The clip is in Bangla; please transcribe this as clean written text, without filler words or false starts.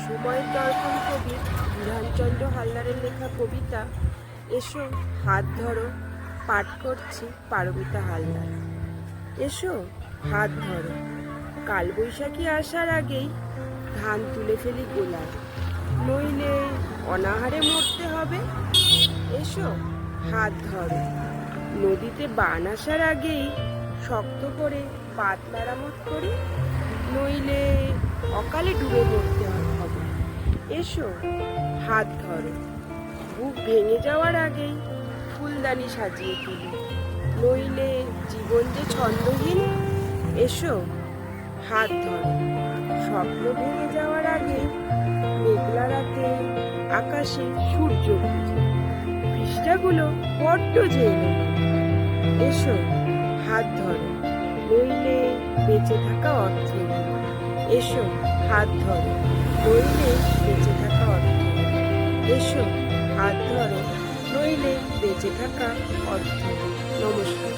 সময়ের দর্পণ কবি বিধানচন্দ্র হালদারের লেখা কবিতা এসো হাত ধরো পাঠ করছি পারমিতা হালদার। এসো হাত ধরো, কালবৈশাখী আসার আগেই ধান তুলে ফেলি গোলায়, নইলে অনাহারে মরতে হবে। এসো হাত ধরো, নদীতে বান আসার আগেই শক্ত করে পাত মেরামত করি, নইলে অকালে ডুবে মরতে হবে। এসো হাত ধরো, বুক ভেঙে যাওয়ার আগেই ফুলদানি সাজিয়ে তুলি, নইলে জীবন যে ছন্দহীন। এসো হাত ধরো, স্বপ্ন ভেঙে যাওয়ার আগে মেঘলা রাতে আকাশে সূর্য খুঁজি, পৃষ্ঠাগুলো বড্ড যে এলোমেলো। এসো হাত ধরো, নইলে বেঁচে থাকা অর্থহীন। এসো হাত ধরো, নইলে বেঁচে থাকা অর্থহীন। এসো হাত ধরো, নইলে বেঁচে থাকা অর্থহীন। নমস্কার।